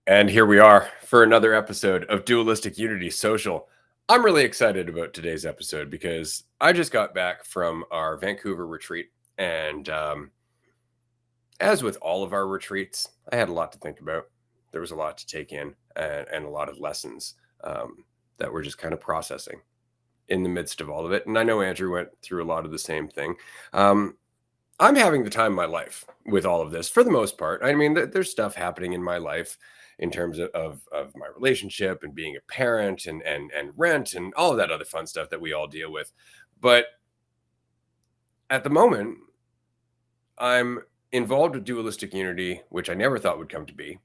And here we are for another episode of Dualistic Unity Social. I'm really excited about today's episode because I just got back from our Vancouver retreat. And as with all of our retreats, I had a lot to think about. There was a lot to take in and a lot of lessons that we're just kind of processing in the midst of all of it. And I know Andrew went through a lot of the same thing. Um, I'm having the time of my life with all of this for the most part. I mean, there's stuff happening in my life in terms of my relationship and being a parent and rent and all of that other fun stuff that we all deal with. But at the moment, I'm involved with dualistic unity, which I never thought would come to be.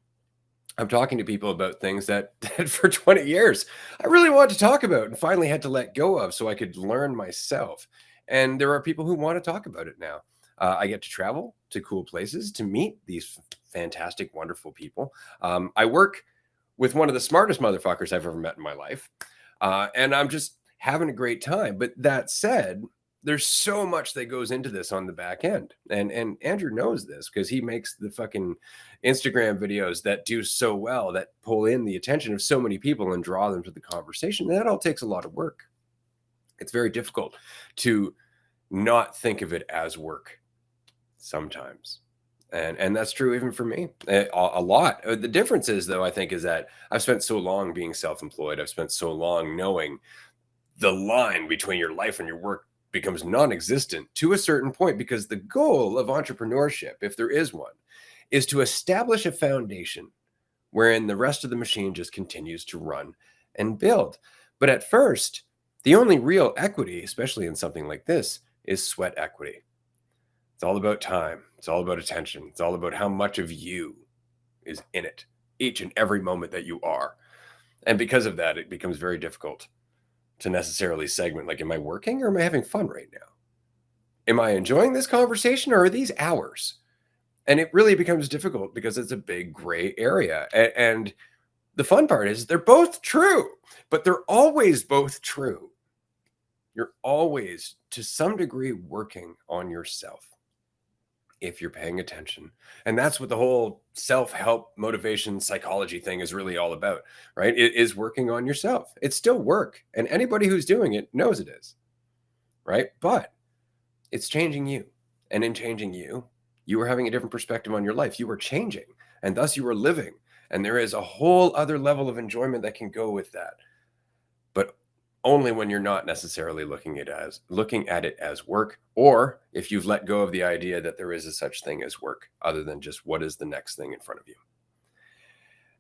I'm talking to people about things that, that for 20 years I really wanted to talk about and finally had to let go of so I could learn myself. And there are people who want to talk about it now. I get to travel to cool places to meet these fantastic, wonderful people. I work with one of the smartest motherfuckers I've ever met in my life. And I'm just having a great time. But that said, there's so much that goes into this on the back end. And Andrew knows this because he makes the fucking Instagram videos that do so well, that pull in the attention of so many people and draw them to the conversation. And that all takes a lot of work. It's very difficult to not think of it as work sometimes. And that's true even for me, a lot. The difference is, though, I think, is that I've spent so long being self-employed. I've spent so long knowing the line between your life and your work becomes non-existent to a certain point, because the goal of entrepreneurship, if there is one, is to establish a foundation wherein the rest of the machine just continues to run and build. But at first, the only real equity, especially in something like this, is sweat equity. It's all about time. It's all about attention. It's all about how much of you is in it each and every moment that you are. And because of that, it becomes very difficult to necessarily segment, like, am I working or am I having fun right now? Am I enjoying this conversation or are these hours? And it really becomes difficult because it's a big gray area. And the fun part is they're both true, but they're always both true. You're always, to some degree, working on yourself if you're paying attention. And that's what the whole self-help motivation psychology thing is really all about, right? It is working on yourself. It's still work. And anybody who's doing it knows it is, right? But it's changing you. And in changing you, you are having a different perspective on your life. You are changing, and thus you are living. And there is a whole other level of enjoyment that can go with that. But only when you're not necessarily looking at it as work, or if you've let go of the idea that there is a such thing as work, other than just what is the next thing in front of you.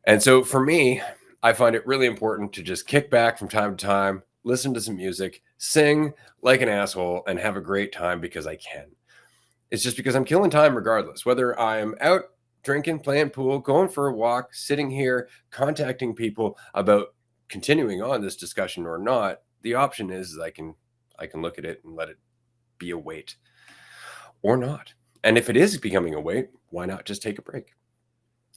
And so for me, I find it really important to just kick back from time to time, listen to some music, sing like an asshole, and have a great time because I can. It's just because I'm killing time regardless, whether I'm out drinking, playing pool, going for a walk, sitting here, contacting people about continuing on this discussion or not. The option is I can look at it and let it be a weight or not. And if it is becoming a weight, why not just take a break?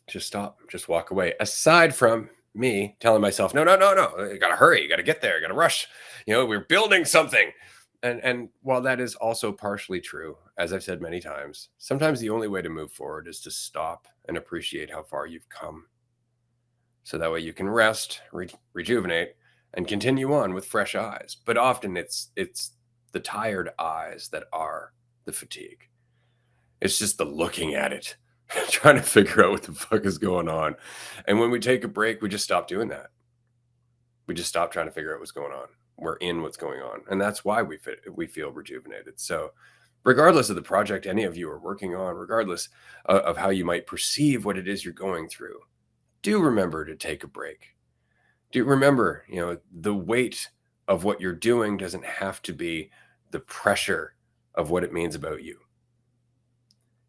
Just stop, just walk away. Aside from me telling myself, no, you gotta hurry, you gotta get there, you gotta rush. We're building something. And while that is also partially true, as I've said many times, sometimes the only way to move forward is to stop and appreciate how far you've come. So that way you can rest, rejuvenate, and continue on with fresh eyes. But often it's the tired eyes that are the fatigue. It's just the looking at it, trying to figure out what the fuck is going on. And when we take a break, we just stop doing that. We just stop trying to figure out what's going on. We're in what's going on. And that's why we feel rejuvenated. So regardless of the project any of you are working on, regardless of how you might perceive what it is you're going through, do remember to take a break. Do remember, the weight of what you're doing doesn't have to be the pressure of what it means about you.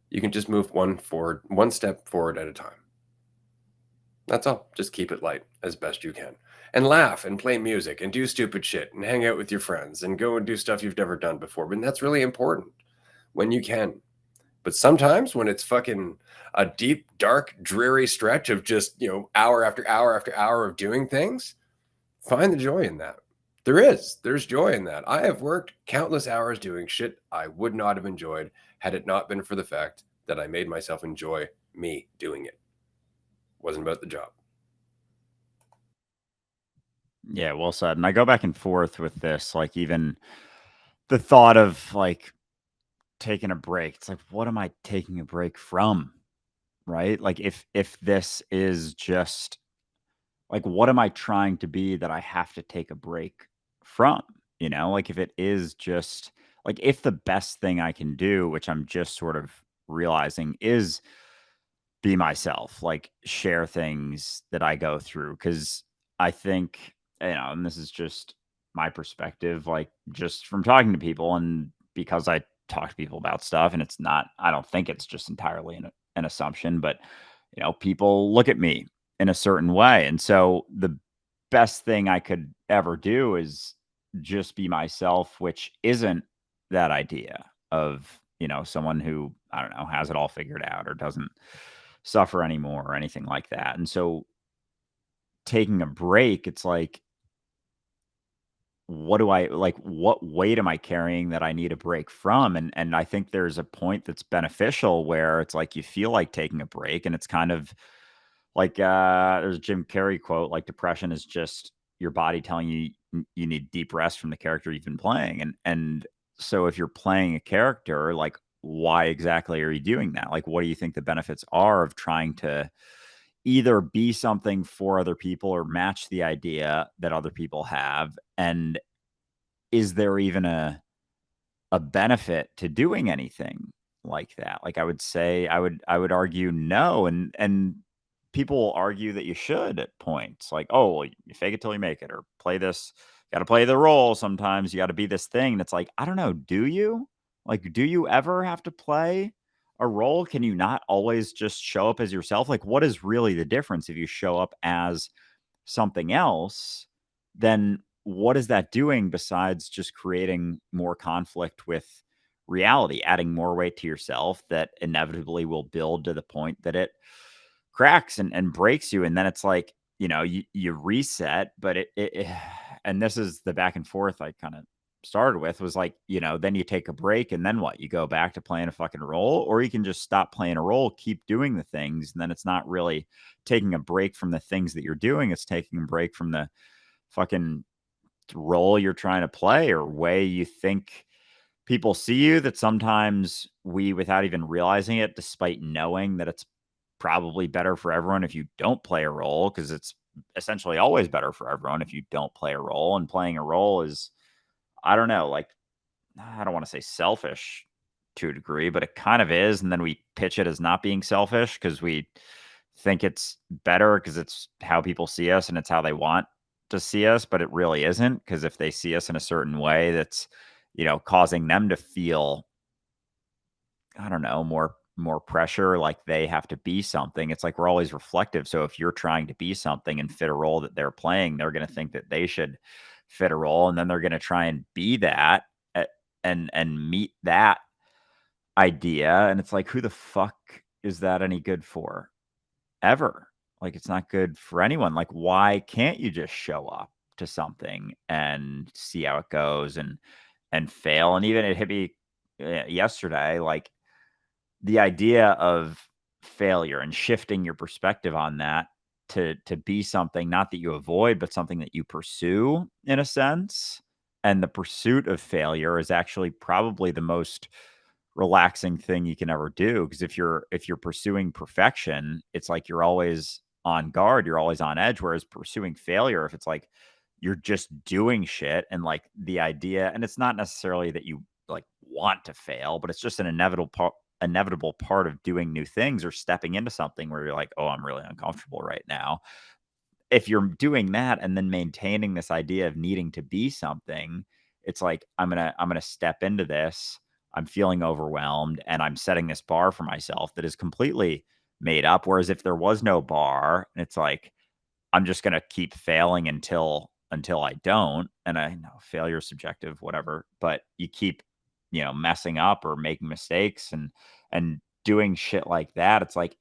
You can just move one step forward at a time. That's all. Just keep it light as best you can. And laugh and play music and do stupid shit and hang out with your friends and go and do stuff you've never done before. But that's really important when you can. But sometimes when it's fucking a deep, dark, dreary stretch of just, hour after hour after hour of doing things, find the joy in that. There's joy in that. I have worked countless hours doing shit I would not have enjoyed had it not been for the fact that I made myself enjoy me doing it. Wasn't about the job. Yeah, well said. And I go back and forth with this, like even the thought of like taking a break. It's like, what am I taking a break from? Right? Like if this is just like what am I trying to be that I have to take a break from? Like if it is just like if the best thing I can do, which I'm just sort of realizing is be myself, like share things that I go through. Cause I think, and this is just my perspective, like just from talking to people and because I talk to people about stuff and it's not, I don't think it's just entirely an assumption, but, people look at me in a certain way. And so the best thing I could ever do is just be myself, which isn't that idea of, someone who, I don't know, has it all figured out or doesn't suffer anymore or anything like that. And so taking a break, it's like, what do I like? What weight am I carrying that I need a break from? And I think there's a point that's beneficial where it's like you feel like taking a break, and it's kind of like there's a Jim Carrey quote, like depression is just your body telling you you need deep rest from the character you've been playing. And so if you're playing a character, like why exactly are you doing that? Like what do you think the benefits are of trying to either be something for other people or match the idea that other people have? And is there even a benefit to doing anything like that? Like I would say I would argue no, and people will argue that you should at points. Like, "Oh, well, you fake it till you make it," or play this, got to play the role sometimes, you got to be this thing. And it's like, I don't know, do you? Like do you ever have to play a role? Can you not always just show up as yourself? Like what is really the difference if you show up as something else, then what is that doing besides just creating more conflict with reality, adding more weight to yourself that inevitably will build to the point that it cracks and breaks you. And then it's like, you reset, but and this is the back and forth I kind of started with was like, then you take a break and then what? You go back to playing a fucking role, or you can just stop playing a role, keep doing the things. And then it's not really taking a break from the things that you're doing. It's taking a break from the fucking role you're trying to play or way you think people see you, that sometimes we, without even realizing it, despite knowing that it's probably better for everyone if you don't play a role, because it's essentially always better for everyone if you don't play a role. And playing a role is, I don't know, like, I don't want to say selfish to a degree, but it kind of is. And then we pitch it as not being selfish because we think it's better because it's how people see us and it's how they want to see us, but it really isn't. Because if they see us in a certain way that's, causing them to feel, I don't know, more pressure, like they have to be something. It's like we're always reflective. So if you're trying to be something and fit a role that they're playing, they're going to think that they should fit a role, and then they're going to try and be that and meet that idea. And it's like, who the fuck is that any good for? Ever. Like it's not good for anyone. Like why can't you just show up to something and see how it goes and fail? And even it hit me yesterday, like the idea of failure and shifting your perspective on that to be something not that you avoid, but something that you pursue in a sense. And the pursuit of failure is actually probably the most relaxing thing you can ever do, because if you're pursuing perfection, it's like you're always on guard, you're always on edge. Whereas pursuing failure, if it's like you're just doing shit and like the idea, and it's not necessarily that you like want to fail, but it's just an inevitable part of doing new things or stepping into something where you're like, oh, I'm really uncomfortable right now. If you're doing that and then maintaining this idea of needing to be something, it's like I'm gonna step into this. I'm feeling overwhelmed and I'm setting this bar for myself that is completely made up. Whereas if there was no bar, it's like I'm just gonna keep failing until I don't. And I know failure is subjective, whatever, but you keep, messing up or making mistakes and doing shit like that. It's like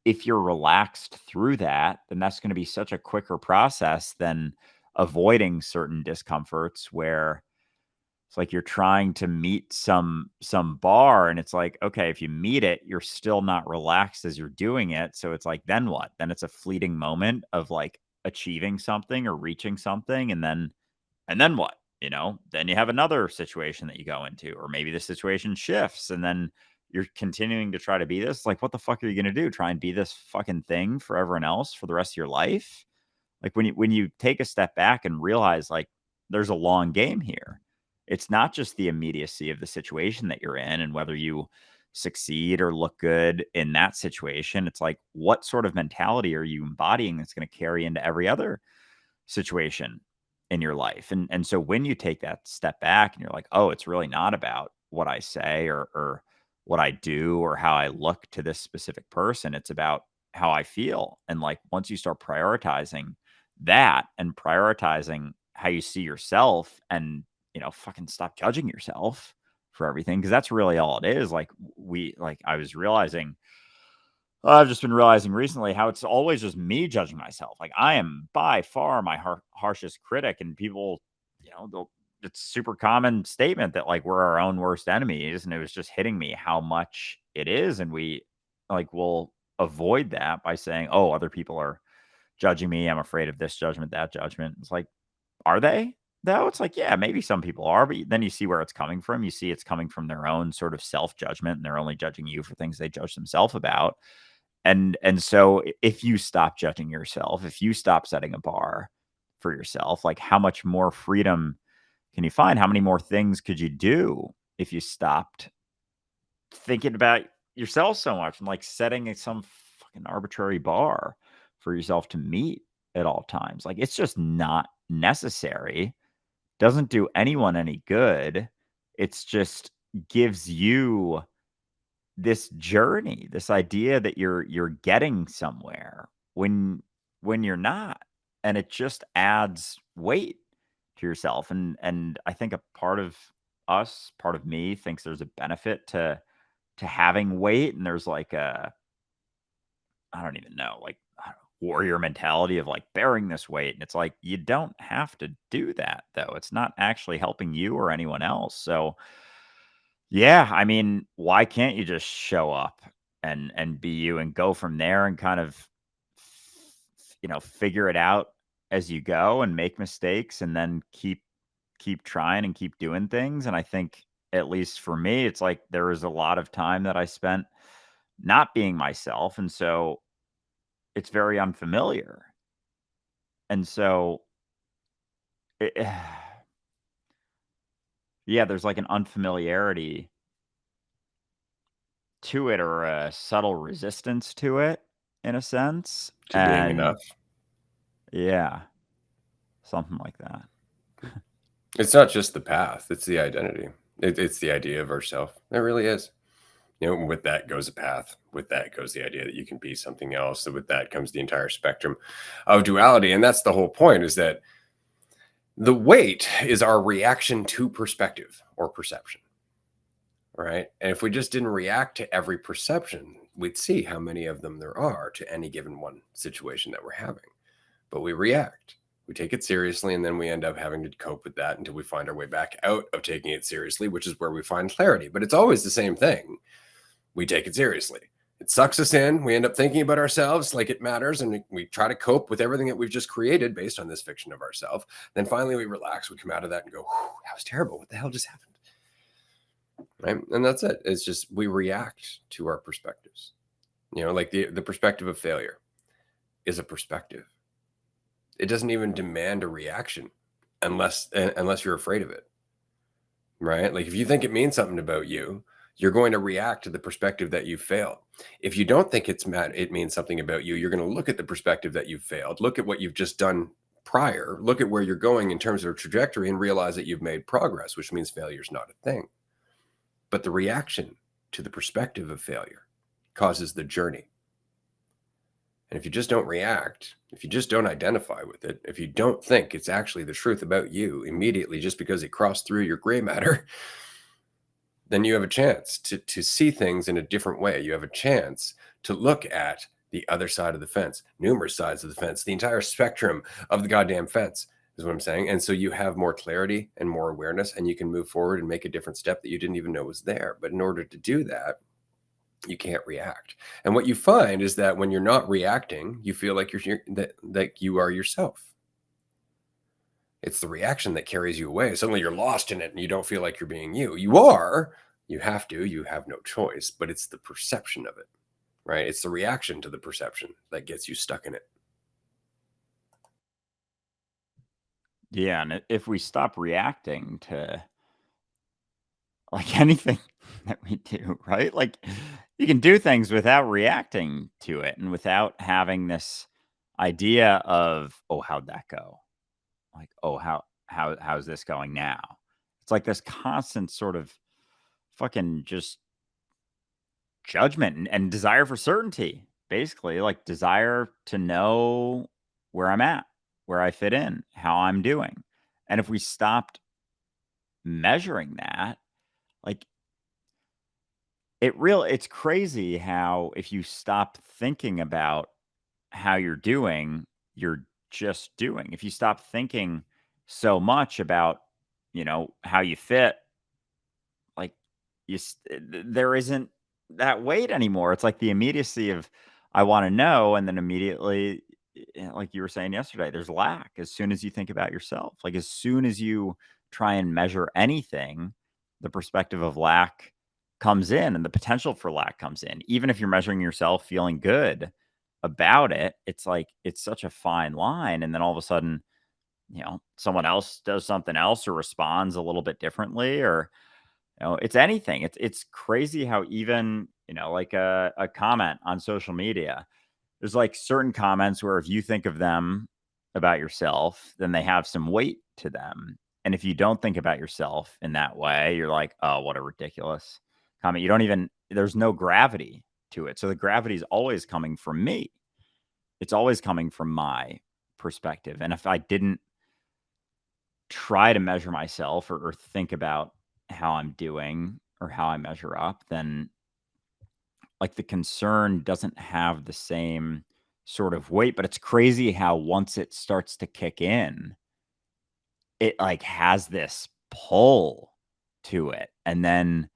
if you're relaxed through that, then that's going to be such a quicker process than avoiding certain discomforts where it's like you're trying to meet some bar, and it's like, okay, if you meet it, you're still not relaxed as you're doing it. So it's like, then what? Then it's a fleeting moment of like, achieving something or reaching something, and then what? Then you have another situation that you go into, or maybe the situation shifts, and then you're continuing to try to be this. Like, what the fuck are you going to do? Try and be this fucking thing for everyone else for the rest of your life? Like, when you take a step back and realize, like, there's a long game here. It's not just the immediacy of the situation that you're in and whether you succeed or look good in that situation. It's like, what sort of mentality are you embodying that's going to carry into every other situation in your life? And so when you take that step back and you're like, oh, it's really not about what I say or what I do or how I look to this specific person. It's about how I feel. And like, once you start prioritizing that and prioritizing how you see yourself, and fucking stop judging yourself for everything, because that's really all it is. Like, I've just been realizing recently how it's always just me judging myself. Like, I am by far my harshest critic, and people, it's super common statement that like we're our own worst enemies, and it was just hitting me how much it is, and we like will avoid that by saying, "Oh, other people are judging me. I'm afraid of this judgment, that judgment." It's like, are they? Though it's like, yeah, maybe some people are, but then you see where it's coming from. You see it's coming from their own sort of self judgment, and they're only judging you for things they judge themselves about. And so if you stop judging yourself, if you stop setting a bar for yourself, like, how much more freedom can you find? How many more things could you do if you stopped thinking about yourself so much and like setting some fucking arbitrary bar for yourself to meet at all times? Like, it's just not necessary. Doesn't do anyone any good. It's just gives you this journey, this idea that you're getting somewhere when you're not, and it just adds weight to yourself. And I think a part of me thinks there's a benefit to having weight, and there's like I don't even know, like, I don't know, warrior mentality of like bearing this weight, and it's like, you don't have to do that though. It's not actually helping you or anyone else. So yeah, I mean, why can't you just show up and be you and go from there and kind of figure it out as you go and make mistakes and then keep trying and keep doing things. And I think, at least for me, it's like there was a lot of time that I spent not being myself, and so it's very unfamiliar. And so it, yeah, there's like an unfamiliarity to it, or a subtle resistance to it, in a sense. To being And enough. yeah, something like that. It's not just the path, it's the identity. It's the idea of ourself. It really is. With that goes a path. With that goes the idea that you can be something else. So with that comes the entire spectrum of duality. And that's the whole point, is that the weight is our reaction to perspective or perception. Right. And if we just didn't react to every perception, we'd see how many of them there are to any given one situation that we're having. But we react. We take it seriously, and then we end up having to cope with that until we find our way back out of taking it seriously, which is where we find clarity. But it's always the same thing. We take it seriously. It sucks us in. We end up thinking about ourselves like it matters, and we try to cope with everything that we've just created based on this fiction of ourselves. Then finally we relax. We come out of that and go, that was terrible. What the hell just happened? Right. And that's it. It's just we react to our perspectives. Like the perspective of failure is a perspective. It doesn't even demand a reaction unless you're afraid of it. Right? Like, if you think it means something about you, you're going to react to the perspective that you failed. If you don't think it means something about you, you're going to look at the perspective that you've failed, look at what you've just done prior, look at where you're going in terms of trajectory, and realize that you've made progress, which means failure is not a thing. But the reaction to the perspective of failure causes the journey. And if you just don't react, if you just don't identify with it, if you don't think it's actually the truth about you immediately just because it crossed through your gray matter, then you have a chance to see things in a different way. You have a chance to look at the other side of the fence, numerous sides of the fence, the entire spectrum of the goddamn fence is what I'm saying. And so you have more clarity and more awareness, and you can move forward and make a different step that you didn't even know was there. But in order to do that, You can't react. And what you find is that when you're not reacting, you feel like that you are yourself. It's the reaction that carries you away. Suddenly you're lost in it and you don't feel like you're being you. You are, you have to, you have no choice, but it's the perception of it, right? It's the reaction to the perception that gets you stuck in it. Yeah, and if we stop reacting to like anything that we do, right? Like you can do things without reacting to it and without having this idea of, oh, how'd that go? Like, oh, how's this going now? It's like this constant sort of fucking just judgment and desire for certainty, basically, like desire to know where I'm at, where I fit in, how I'm doing. And if we stopped measuring that, like it's crazy how if you stop thinking about how you're doing, you're just doing. If you stop thinking so much about, how you fit, like there isn't that weight anymore. It's like the immediacy of I want to know, and then immediately, like you were saying yesterday, there's lack as soon as you think about yourself. Like as soon as you try and measure anything, the perspective of lack comes in, and the potential for lack comes in. Even if you're measuring yourself, feeling good about it, it's like it's such a fine line, and then all of a sudden, someone else does something else or responds a little bit differently, or it's anything. It's crazy how even, like a comment on social media, there's like certain comments where if you think of them about yourself, then they have some weight to them. And if you don't think about yourself in that way, you're like, oh, what a ridiculous comment. You don't even, there's no gravity to it. So the gravity is always coming from me. It's always coming from my perspective. And if I didn't try to measure myself or think about how I'm doing or how I measure up, then like the concern doesn't have the same sort of weight. But it's crazy how once it starts to kick in, it like has this pull to it. And then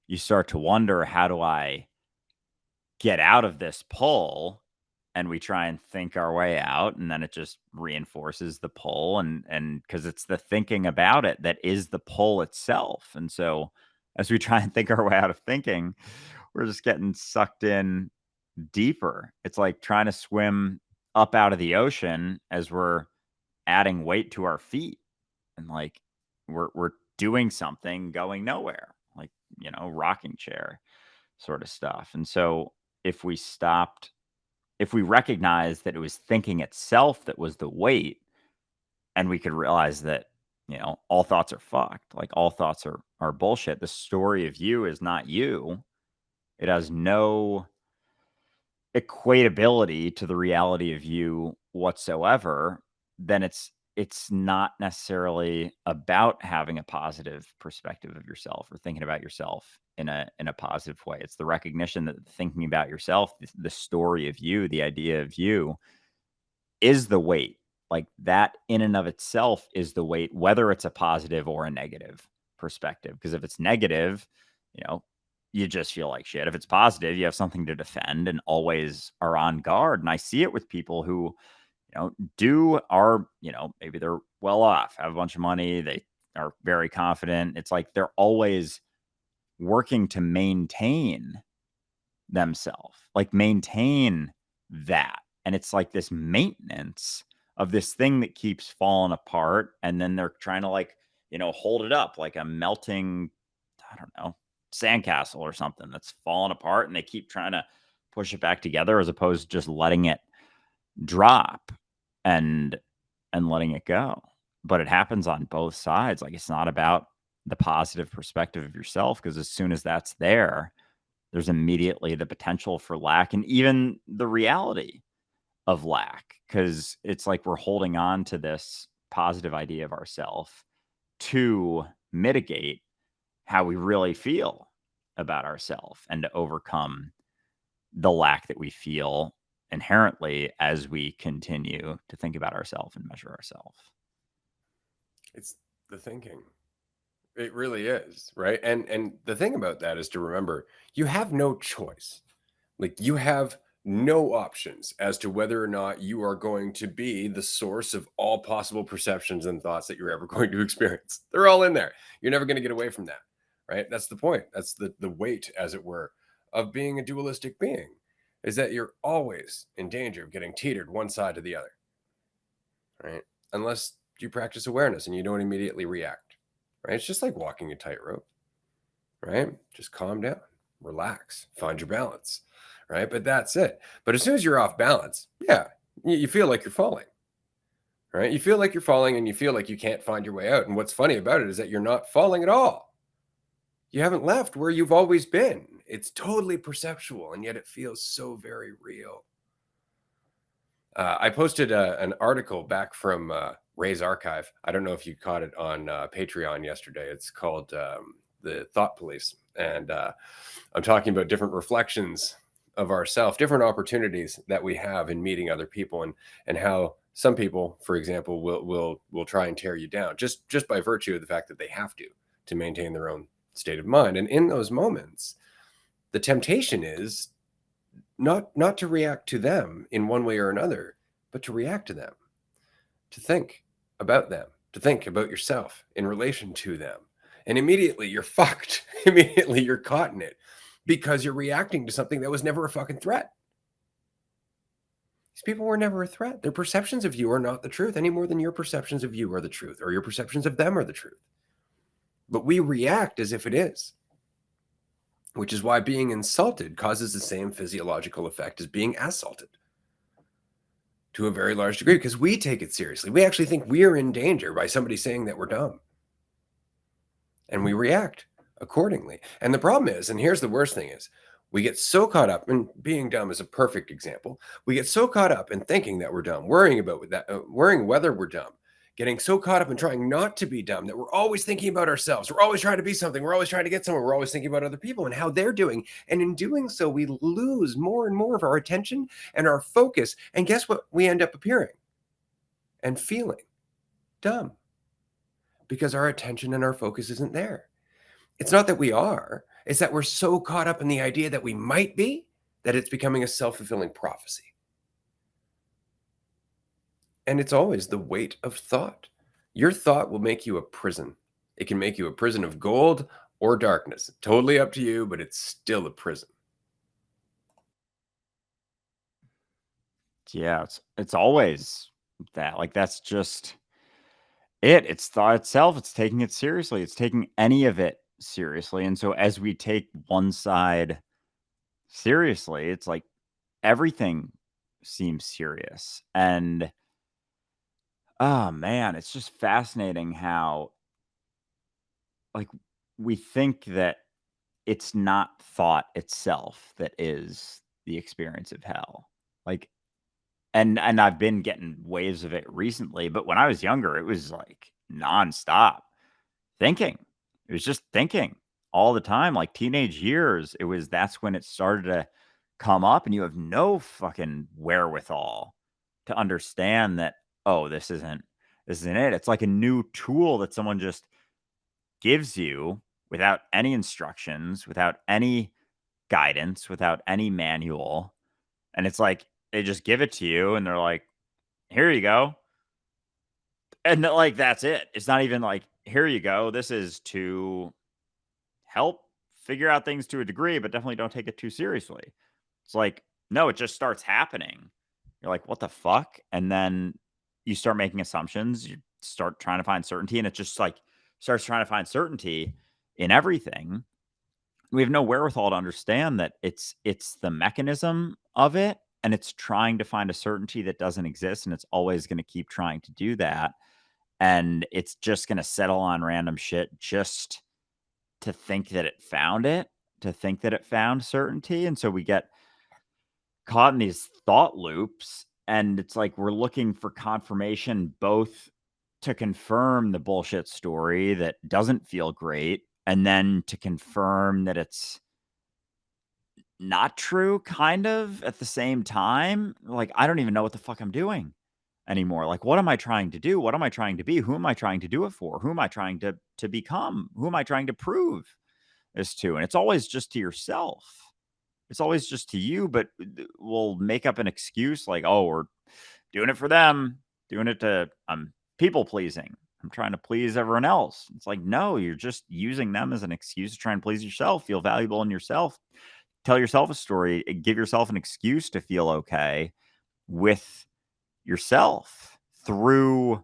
you start to wonder, how do I get out of this pull? And we try and think our way out, and then it just reinforces the pull, and because it's the thinking about it that is the pull itself. And so as we try and think our way out of thinking, we're just getting sucked in deeper. It's like trying to swim up out of the ocean as we're adding weight to our feet, and like we're doing something going nowhere, like, rocking chair sort of stuff. And so if we stopped, if we recognized that it was thinking itself that was the weight, and we could realize that, all thoughts are fucked, like all thoughts are bullshit. The story of you is not you. It has no equatability to the reality of you whatsoever. Then it's not necessarily about having a positive perspective of yourself or thinking about yourself in a positive way. It's the recognition that thinking about yourself, the story of you, the idea of you is the weight. Like that in and of itself is the weight, whether it's a positive or a negative perspective. Because if it's negative, you know, you just feel like shit. If it's positive, you have something to defend and always are on guard. And I see it with people who, maybe they're well off, have a bunch of money, they are very confident. It's like they're always working to maintain themselves, like maintain that. And it's like this maintenance of this thing that keeps falling apart. And then they're trying to hold it up like a melting, I don't know, sandcastle or something that's falling apart. And they keep trying to push it back together as opposed to just letting it drop and letting it go. But it happens on both sides. Like it's not about the positive perspective of yourself, because as soon as that's there's immediately the potential for lack and even the reality of lack, because it's like we're holding on to this positive idea of ourselves to mitigate how we really feel about ourselves and to overcome the lack that we feel inherently as we continue to think about ourselves and measure ourselves. It's the thinking. It really is, right? And the thing about that is to remember you have no choice. Like you have no options as to whether or not you are going to be the source of all possible perceptions and thoughts that you're ever going to experience. They're all in there. You're never going to get away from that, right? That's the point. That's the weight, as it were, of being a dualistic being, is that you're always in danger of getting teetered one side to the other, right? Unless you practice awareness and you don't immediately react, right? It's just like walking a tightrope, right? Just calm down, relax, find your balance, right? But that's it. But as soon as you're off balance, yeah, you feel like you're falling, right? You feel like you're falling and you feel like you can't find your way out. And what's funny about it is that you're not falling at all. You haven't left where you've always been. It's totally perceptual, and yet it feels so very real. I posted an article back from Ray's archive. I don't know if you caught it on Patreon yesterday. It's called The Thought Police. And I'm talking about different reflections of ourself, different opportunities that we have in meeting other people, and how some people, for example, will try and tear you down just by virtue of the fact that they have to maintain their own state of mind. And in those moments, the temptation is not to react to them in one way or another, but to react to them, to think about them, to think about yourself in relation to them. And immediately you're fucked. Immediately you're caught in it because you're reacting to something that was never a fucking threat. These people were never a threat. Their perceptions of you are not the truth any more than your perceptions of you are the truth, or your perceptions of them are the truth. But we react as if it is, which is why being insulted causes the same physiological effect as being assaulted to a very large degree, because we take it seriously. We actually think we're in danger by somebody saying that we're dumb. And we react accordingly. And the problem is, and here's the worst thing is, we get so caught up, and being dumb is a perfect example. We get so caught up in thinking that we're dumb, worrying about that, worrying whether we're dumb, getting so caught up in trying not to be dumb that we're always thinking about ourselves. We're always trying to be something. We're always trying to get somewhere. We're always thinking about other people and how they're doing. And in doing so, we lose more and more of our attention and our focus. And guess what? We end up appearing and feeling dumb because our attention and our focus isn't there. It's not that we are, it's that we're so caught up in the idea that we might be that it's becoming a self-fulfilling prophecy. And it's always the weight of thought. Your thought will make you a prison. It can make you a prison of gold or darkness. Totally up to you, but it's still a prison. Yeah, it's always that. Like that's just it. It's thought itself. It's taking it seriously. It's taking any of it seriously. And so as we take one side seriously, it's like everything seems serious. And oh man, it's just fascinating how like we think that it's not thought itself that is the experience of hell. Like and I've been getting waves of it recently, but when I was younger, it was like nonstop thinking. It was just thinking all the time. Like teenage years, that's when it started to come up, and you have no fucking wherewithal to understand that, oh, this isn't it. It's like a new tool that someone just gives you without any instructions, without any guidance, without any manual. And it's like they just give it to you and they're like, here you go. And like that's it. It's not even like, here you go. This is to help figure out things to a degree, but definitely don't take it too seriously. It's like, no, it just starts happening. You're like, what the fuck? And then you start making assumptions. You start trying to find certainty, and it just like starts trying to find certainty in everything. We have no wherewithal to understand that it's the mechanism of it, and it's trying to find a certainty that doesn't exist, and it's always going to keep trying to do that. And it's just going to settle on random shit just to think that it found it, to think that it found certainty. And so we get caught in these thought loops, and it's like we're looking for confirmation both to confirm the bullshit story that doesn't feel great, and then to confirm that it's not true kind of at the same time. Like I don't even know what the fuck I'm doing. anymore. Like, what am I trying to do? What am I trying to be? Who am I trying to do it for? Who am I trying to become? Who am I trying to prove this to? And it's always just to yourself. It's always just to you, but we'll make up an excuse like, oh, we're doing it for them, doing it to, I'm people pleasing. I'm trying to please everyone else. It's like, no, you're just using them as an excuse to try and please yourself, feel valuable in yourself, tell yourself a story, give yourself an excuse to feel okay with yourself through,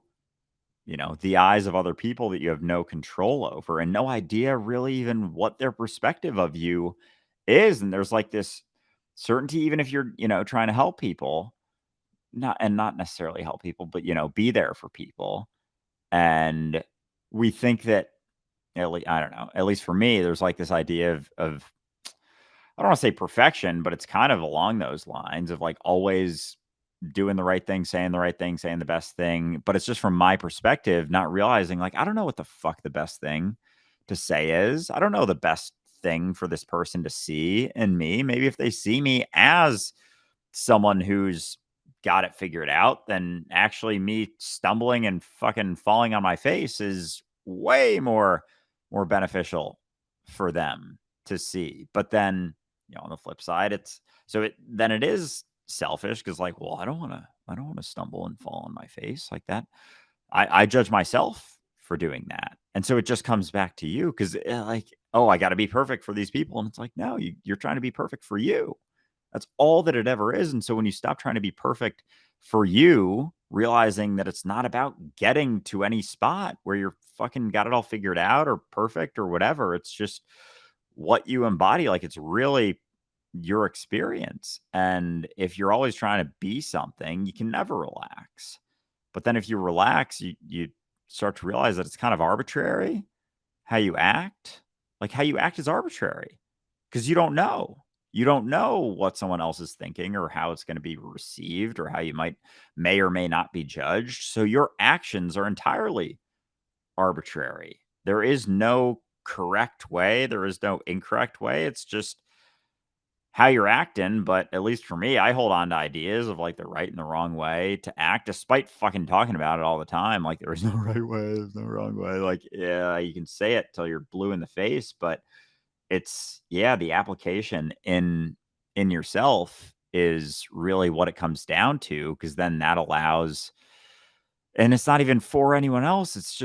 the eyes of other people that you have no control over and no idea really even what their perspective of you is. And there's like this certainty, even if you're, trying to help people, not necessarily help people, but, be there for people. And we think that, I don't know, at least for me, there's like this idea of I don't want to say perfection, but it's kind of along those lines of like always doing the right thing, saying the right thing, saying the best thing. But it's just from my perspective, not realizing like, I don't know what the fuck the best thing to say is. I don't know the best thing for this person to see in me. Maybe if they see me as someone who's got it figured out, then actually me stumbling and fucking falling on my face is way more beneficial for them to see. But then, on the flip side, then it is selfish because like, well, I don't want to stumble and fall on my face like that. I judge myself for doing that. And so it just comes back to you because like, oh, I got to be perfect for these people. And it's like, no, you're trying to be perfect for you. That's all that it ever is. And so when you stop trying to be perfect for you, realizing that it's not about getting to any spot where you're fucking got it all figured out or perfect or whatever. It's just what you embody. Like it's really your experience. And if you're always trying to be something, you can never relax. But then if you relax, you start to realize that it's kind of arbitrary how you act. Like how you act is arbitrary because you don't know. You don't know what someone else is thinking or how it's going to be received or how you may or may not be judged. So your actions are entirely arbitrary. There is no correct way. There is no incorrect way. It's just how you're acting. But at least for me, I hold on to ideas of like the right and the wrong way to act, despite fucking talking about it all the time. Like there is no right way, there's no wrong way. Like, yeah, you can say it till you're blue in the face, but it's the application in yourself is really what it comes down to, because then that allows, and it's not even for anyone else, it's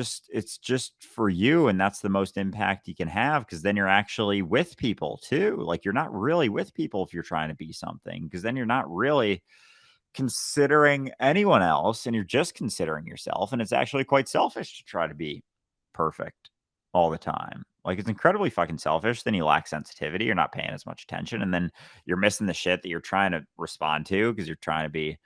just for you, and that's the most impact you can have, because then you're actually with people too. Like you're not really with people if you're trying to be something, because then you're not really considering anyone else and you're just considering yourself, and it's actually quite selfish to try to be perfect all the time. Like it's incredibly fucking selfish. Then you lack sensitivity, you're not paying as much attention, and then you're missing the shit that you're trying to respond to because you're trying to be,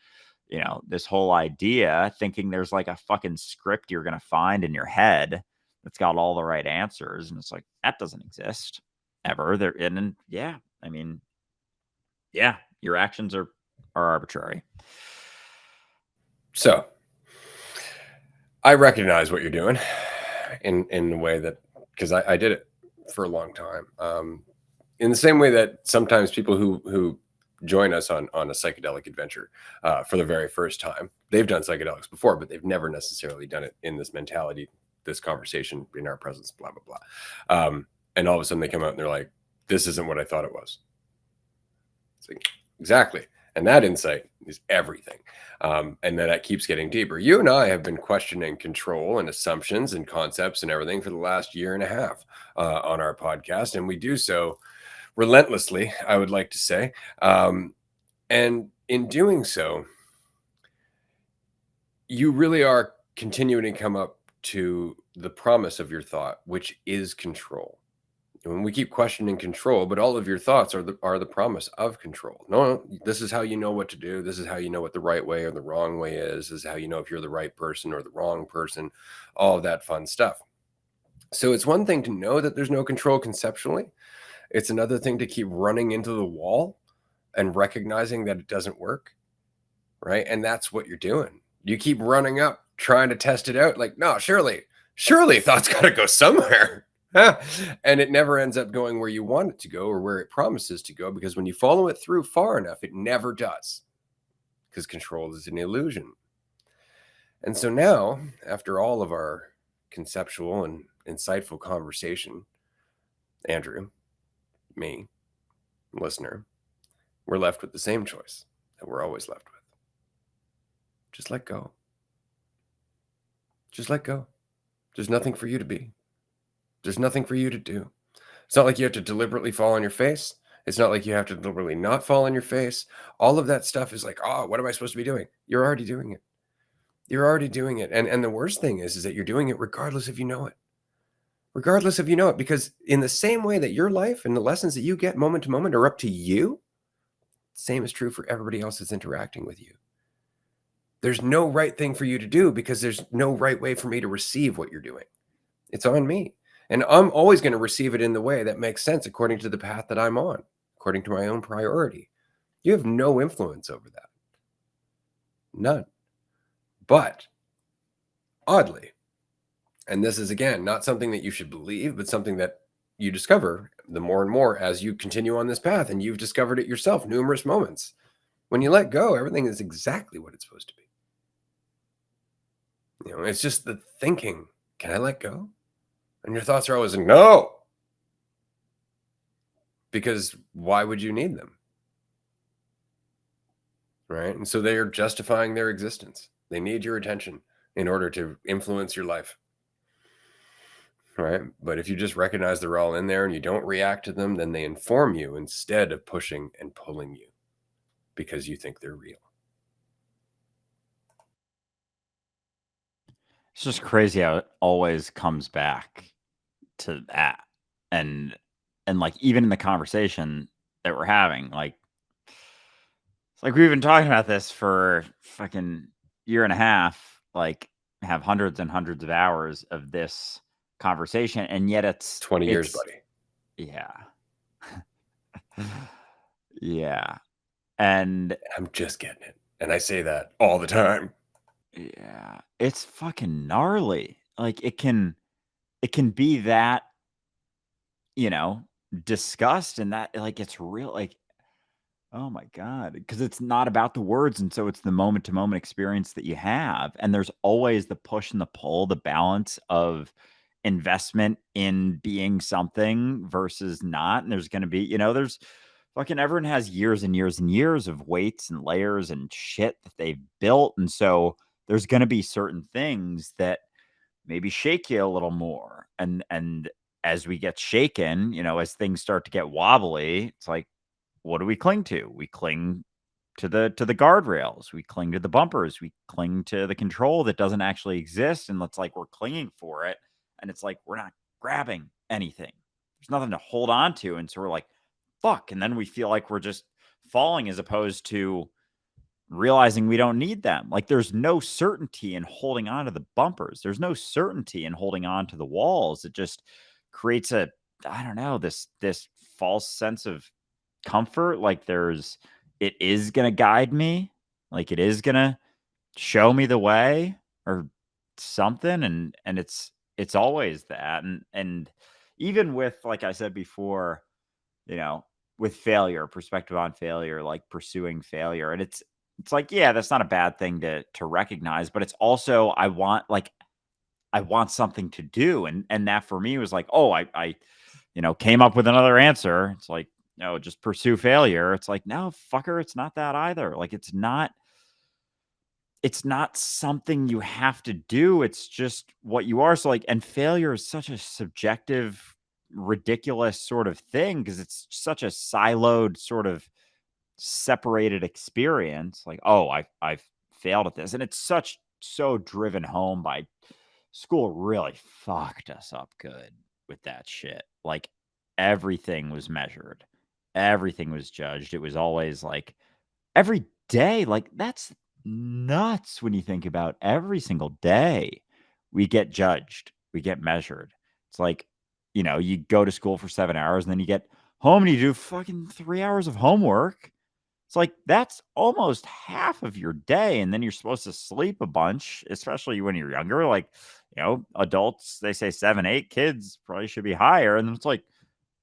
this whole idea thinking there's like a fucking script you're going to find in your head that's got all the right answers, and it's like that doesn't exist ever there. And yeah, I mean, yeah, your actions are arbitrary. So I recognize what you're doing in the way that, because I did it for a long time. In the same way that sometimes people who join us on a psychedelic adventure for the very first time, they've done psychedelics before, but they've never necessarily done it in this mentality, this conversation in our presence, blah, blah, blah. And all of a sudden they come out and they're like, this isn't what I thought it was. It's like, exactly. And that insight is everything. And then that keeps getting deeper. You and I have been questioning control and assumptions and concepts and everything for the last year and a half on our podcast. And we do so relentlessly, I would like to say. And in doing so, you really are continuing to come up to the promise of your thought, which is control. When we keep questioning control, but all of your thoughts are the promise of control. No, this is how you know what to do. This is how you know what the right way or the wrong way is. This is how you know if you're the right person or the wrong person, all of that fun stuff. So it's one thing to know that there's no control conceptually. It's another thing to keep running into the wall and recognizing that it doesn't work, right? And that's what you're doing. You keep running up, trying to test it out. Like, no, surely thoughts got to go somewhere. And it never ends up going where you want it to go or where it promises to go, because when you follow it through far enough, it never does, because control is an illusion. And so now, after all of our conceptual and insightful conversation, Andrew, me, listener, we're left with the same choice that we're always left with. Just let go. Just let go. There's nothing for you to be. There's nothing for you to do. It's not like you have to deliberately fall on your face. It's not like you have to deliberately not fall on your face. All of that stuff is like, oh, what am I supposed to be doing? You're already doing it. You're already doing it. And the worst thing is that you're doing it regardless if you know it. Regardless if you know it, because in the same way that your life and the lessons that you get moment to moment are up to you, same is true for everybody else that's interacting with you. There's no right thing for you to do because there's no right way for me to receive what you're doing. It's on me. And I'm always going to receive it in the way that makes sense according to the path that I'm on, according to my own priority. You have no influence over that. None. But oddly, and this is again not something that you should believe, but something that you discover the more and more as you continue on this path, and you've discovered it yourself numerous moments. When you let go, everything is exactly what it's supposed to be. It's just the thinking, can I let go? And your thoughts are always like, no. Because why would you need them? Right? And so they are justifying their existence. They need your attention in order to influence your life. Right? But if you just recognize they're all in there and you don't react to them, then they inform you instead of pushing and pulling you because you think they're real. It's just crazy how it always comes back to that. And like even in the conversation that we're having, like it's like we've been talking about this for fucking year and a half, like have hundreds and hundreds of hours of this conversation, and yet it's 20 years, buddy. Yeah. Yeah. And I'm just getting it. And I say that all the time. yeah, it's fucking gnarly. Like it can be that, disgust, and that like it's real, like, oh my God, because it's not about the words, and so it's the moment to moment experience that you have, and there's always the push and the pull, the balance of investment in being something versus not, and there's gonna be, there's fucking everyone has years and years and years of weights and layers and shit that they've built, and so there's gonna be certain things that maybe shake you a little more, and as we get shaken, as things start to get wobbly, it's like, what do we cling to? We cling to the guardrails, we cling to the bumpers, we cling to the control that doesn't actually exist, and it's like we're clinging for it, and it's like we're not grabbing anything. There's nothing to hold on to, and so we're like, fuck, and then we feel like we're just falling as opposed to realizing we don't need them. Like there's no certainty in holding on to the bumpers. There's no certainty in holding on to the walls. It just creates I don't know, this false sense of comfort. Like it is going to guide me. Like it is going to show me the way or something. And it's always that. And even with, like I said before, with failure, perspective on failure, like pursuing failure. And it's like, yeah, that's not a bad thing to recognize, but it's also, I want something to do. And that for me was like, oh, I came up with another answer. It's like, no, just pursue failure. It's like, no, fucker, it's not that either. Like it's not something you have to do. It's just what you are. So like, and failure is such a subjective, ridiculous sort of thing because it's such a siloed sort of separated experience. Like, oh, I've failed at this. And it's so driven home by school really fucked us up good with that shit. Like everything was measured. Everything was judged. It was always like every day. Like that's nuts when you think about every single day we get judged, we get measured. It's like, you go to school for 7 hours and then you get home and you do fucking 3 hours of homework. It's like that's almost half of your day. And then you're supposed to sleep a bunch, especially when you're younger. Like, adults, they say 7, 8, kids probably should be higher. And it's like,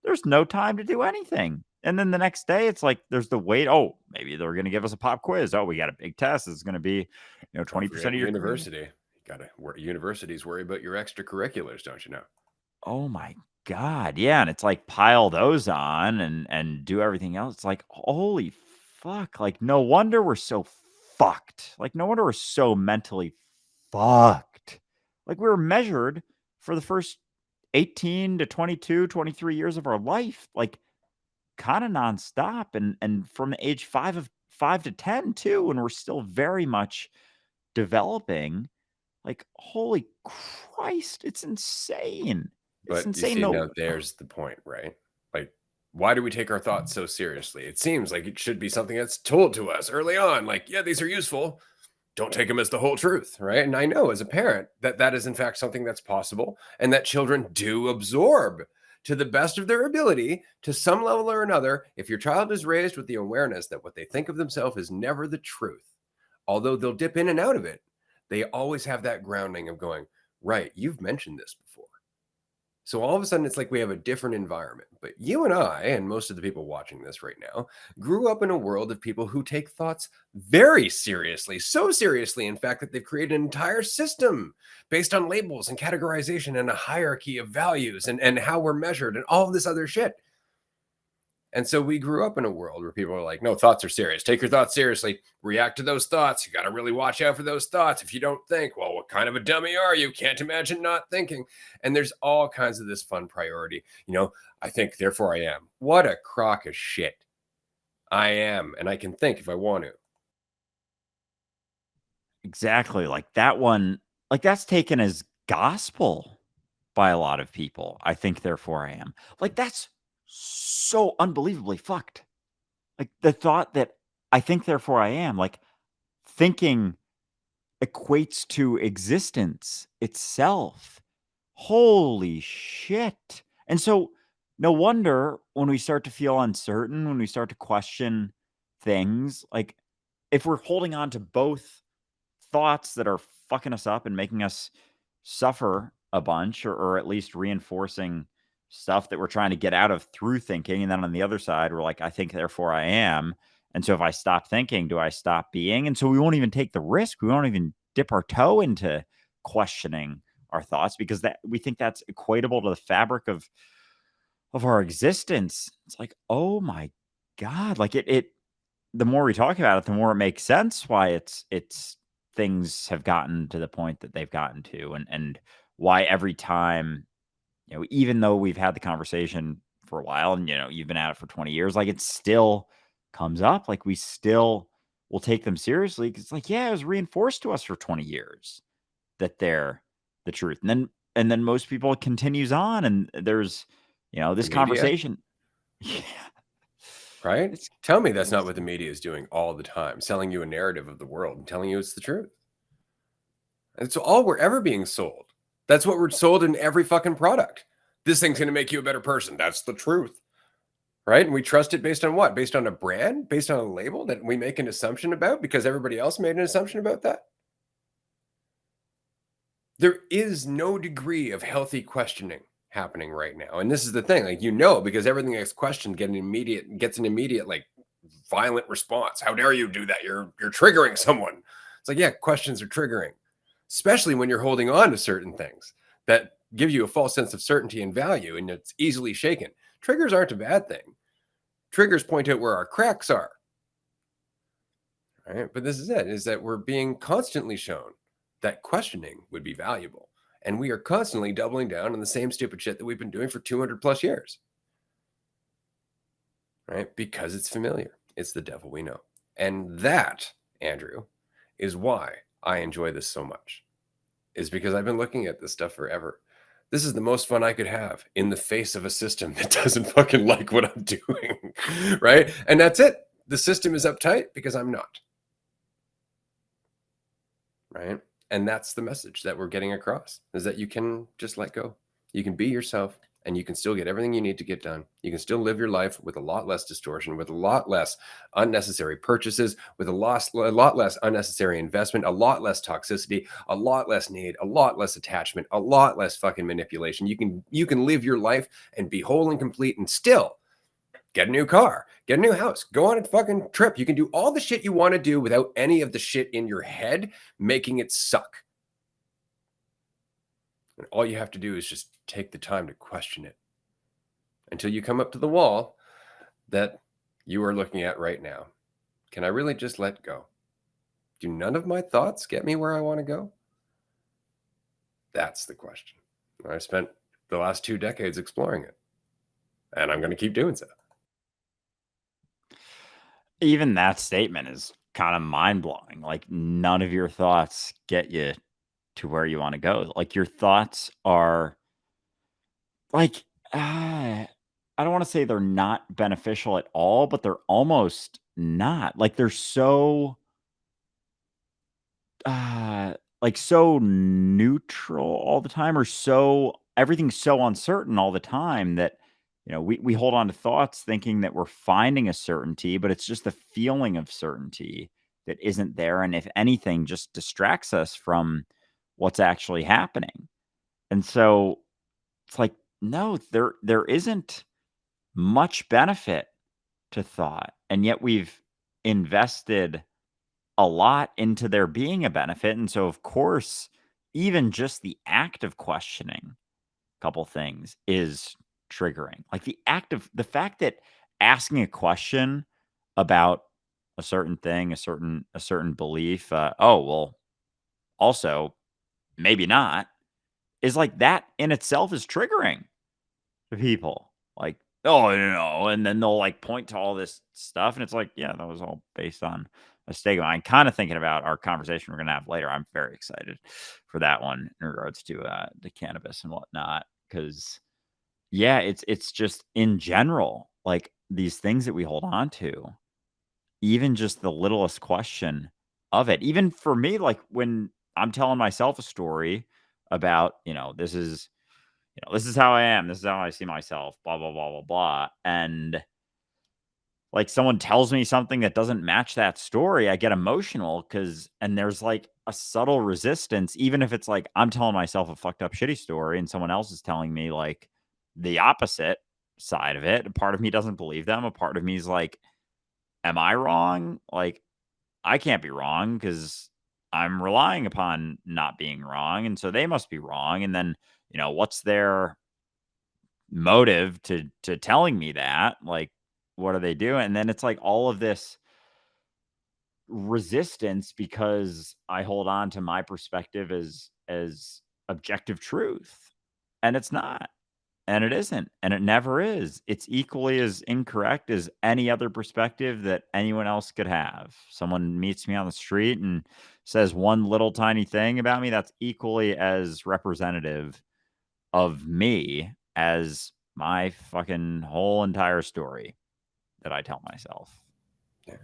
there's no time to do anything. And then the next day, it's like there's the wait. Oh, maybe they're going to give us a pop quiz. Oh, we got a big test. It's going to be, Don't 20% forget of your grade. university. You gotta universities worry about your extracurriculars, don't you know? Oh my god, yeah, and it's like pile those on and do everything else. It's like, holy fuck, like, no wonder we're so fucked. Like, no wonder we're so mentally fucked. Like, we were measured for the first 18 to 22, 23 years of our life, like, kinda nonstop, and from the age 5 to 10 too, and we're still very much developing. Like, holy Christ, it's insane. It's But you insane, see, though. now there's the point, right? Like, why do we take our thoughts so seriously? It seems like it should be something that's told to us early on. Like, yeah, these are useful. Don't take them as the whole truth, right? And I know as a parent that that is in fact something that's possible and that children do absorb to the best of their ability to some level or another. If your child is raised with the awareness that what they think of themselves is never the truth, although they'll dip in and out of it, they always have that grounding of going, right, you've mentioned this before. So all of a sudden, it's like we have a different environment. But you and I, and most of the people watching this right now, grew up in a world of people who take thoughts very seriously, so seriously, in fact, that they've created an entire system based on labels and categorization and a hierarchy of values and how we're measured and all of this other shit. And so we grew up in a world where people are like, no, thoughts are serious. Take your thoughts seriously. React to those thoughts. You got to really watch out for those thoughts. If you don't think, well, what kind of a dummy are you? Can't imagine not thinking. And there's all kinds of this fun priority. I think, therefore I am. What a crock of shit. I am. And I can think if I want to. Exactly, like, that one, like, that's taken as gospel by a lot of people. I think, therefore I am. Like, that's so unbelievably fucked. Like, the thought that I think, therefore I am, like, thinking equates to existence itself. Holy shit. And so, no wonder when we start to feel uncertain, when we start to question things, like, if we're holding on to both thoughts that are fucking us up and making us suffer a bunch, or at least reinforcing stuff that we're trying to get out of through thinking. And then on the other side, we're like, I think, therefore I am. And so if I stop thinking, do I stop being? And so we won't even take the risk. We won't even dip our toe into questioning our thoughts because that we think that's equatable to the fabric of our existence. It's like, oh my God. Like it the more we talk about it, the more it makes sense why it's things have gotten to the point that they've gotten to, and why every time, even though we've had the conversation for a while and, you've been at it for 20 years, like, it still comes up. Like, we still will take them seriously because it's like, yeah, it was reinforced to us for 20 years that they're the truth. And then most people, it continues on, and there's, The this media, conversation. Yeah. right? It's Tell me that's not what the crazy. media is doing all the time, selling you a narrative of the world and telling you it's the truth. It's all we're ever being sold. That's what we're sold in every fucking product. This thing's going to make you a better person. That's the truth. Right? And we trust it based on what? Based on a brand? Based on a label that we make an assumption about because everybody else made an assumption about that? There is no degree of healthy questioning happening right now. And this is the thing, like, because everything that's questioned gets an immediate like violent response. How dare you do that? You're triggering someone. It's like, yeah, questions are triggering, especially when you're holding on to certain things that give you a false sense of certainty and value and it's easily shaken. Triggers aren't a bad thing. Triggers point out where our cracks are. Right? But this is it, is that we're being constantly shown that questioning would be valuable. And we are constantly doubling down on the same stupid shit that we've been doing for 200 plus years. Right? Because it's familiar. It's the devil we know. And that, Andrew, is why I enjoy this so much. Is because I've been looking at this stuff forever. This is the most fun I could have in the face of a system that doesn't fucking like what I'm doing. Right? And that's it. The system is uptight because I'm not. Right? And that's the message that we're getting across, is that you can just let go. You can be yourself and you can still get everything you need to get done. You can still live your life with a lot less distortion, with a lot less unnecessary purchases, with a lot less unnecessary investment, a lot less toxicity, a lot less need, a lot less attachment, a lot less fucking manipulation. You can live your life and be whole and complete and still Get a new car, get a new house, go on a fucking trip. You can do all the shit you want to do without any of the shit in your head making it suck. And all you have to do is just take the time to question it until you come up to the wall that you are looking at right now. Can I really just let go? Do none of my thoughts get me where I want to go? That's the question. I spent the last 2 decades exploring it, and I'm going to keep doing so. Even that statement is kind of mind-blowing. Like, none of your thoughts get you to where you want to go. Like, your thoughts are like, I don't want to say they're not beneficial at all, but they're almost not. Like, they're so uh so neutral all the time, or so everything's so uncertain all the time that we hold on to thoughts thinking that we're finding a certainty, but it's just the feeling of certainty that isn't there, and if anything just distracts us from what's actually happening. And so it's like, no, there isn't much benefit to thought, and yet we've invested a lot into there being a benefit. And so, of course, even just the act of questioning a couple things is triggering. Like, the fact that asking a question about a certain thing, a certain belief, oh, well, also, maybe not, is like, that in itself is triggering to people. Like, oh, and then they'll like point to all this stuff, and it's like, yeah, that was all based on a stigma. I'm kind of thinking about our conversation we're gonna have later. I'm very excited for that one in regards to the cannabis and whatnot, because yeah, it's just in general, like, these things that we hold on to, even just the littlest question of it. Even for me, like, when I'm telling myself a story about, this is how I am, this is how I see myself, blah, blah, blah, blah, blah. And like, someone tells me something that doesn't match that story, I get emotional and there's like a subtle resistance, even if it's like I'm telling myself a fucked up shitty story and someone else is telling me like the opposite side of it. A part of me doesn't believe them. A part of me is like, am I wrong? Like, I can't be wrong because I'm relying upon not being wrong. And so they must be wrong. And then, what's their motive to telling me that? Like, what are they doing? And then it's like all of this resistance because I hold on to my perspective as objective truth. And it's not. And it isn't. And it never is. It's equally as incorrect as any other perspective that anyone else could have. Someone meets me on the street and says one little tiny thing about me, that's equally as representative of me as my fucking whole entire story that I tell myself. Yeah.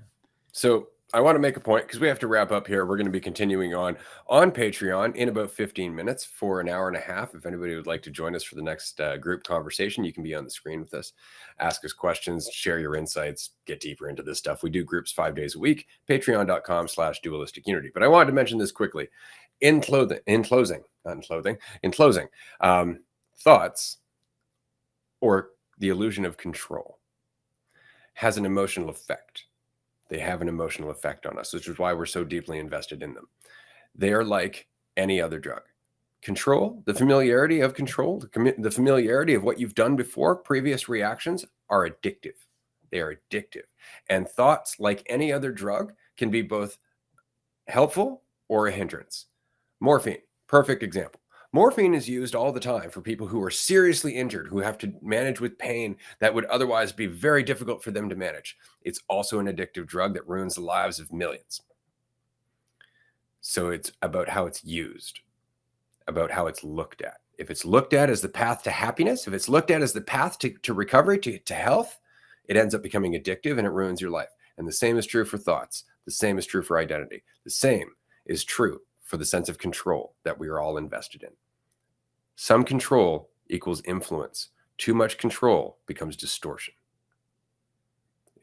So I want to make a point because we have to wrap up here. We're going to be continuing on Patreon in about 15 minutes for an hour and a half. If anybody would like to join us for the next group conversation, you can be on the screen with us, ask us questions, share your insights, get deeper into this stuff. We do groups 5 days a week, patreon.com/dualistic unity. But I wanted to mention this quickly. In closing, thoughts or the illusion of control has an emotional effect. They have an emotional effect on us, which is why we're so deeply invested in them. They are like any other drug. Control, the familiarity of control, the familiarity of what you've done before, previous reactions are addictive. They are addictive. And thoughts, like any other drug, can be both helpful or a hindrance. Morphine, perfect example. Morphine is used all the time for people who are seriously injured, who have to manage with pain that would otherwise be very difficult for them to manage. It's also an addictive drug that ruins the lives of millions. So it's about how it's used, about how it's looked at. If it's looked at as the path to happiness, if it's looked at as the path to recovery, to health, it ends up becoming addictive and it ruins your life. And the same is true for thoughts. The same is true for identity. The same is true for the sense of control that we are all invested in. Some control equals influence. Too much control becomes distortion.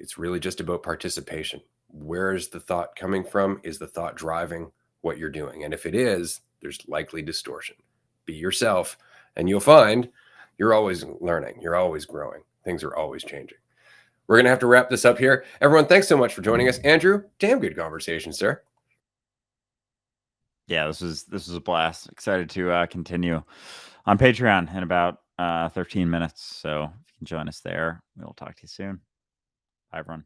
It's really just about participation. Where is the thought coming from? Is the thought driving what you're doing? And if it is, there's likely distortion. Be yourself, and you'll find you're always learning. You're always growing. Things are always changing. We're going to have to wrap this up here. Everyone, thanks so much for joining us. Andrew, damn good conversation, sir. Yeah, this was a blast. Excited to continue on Patreon in about 13 minutes. So if you can join us there, we'll talk to you soon. Bye, everyone.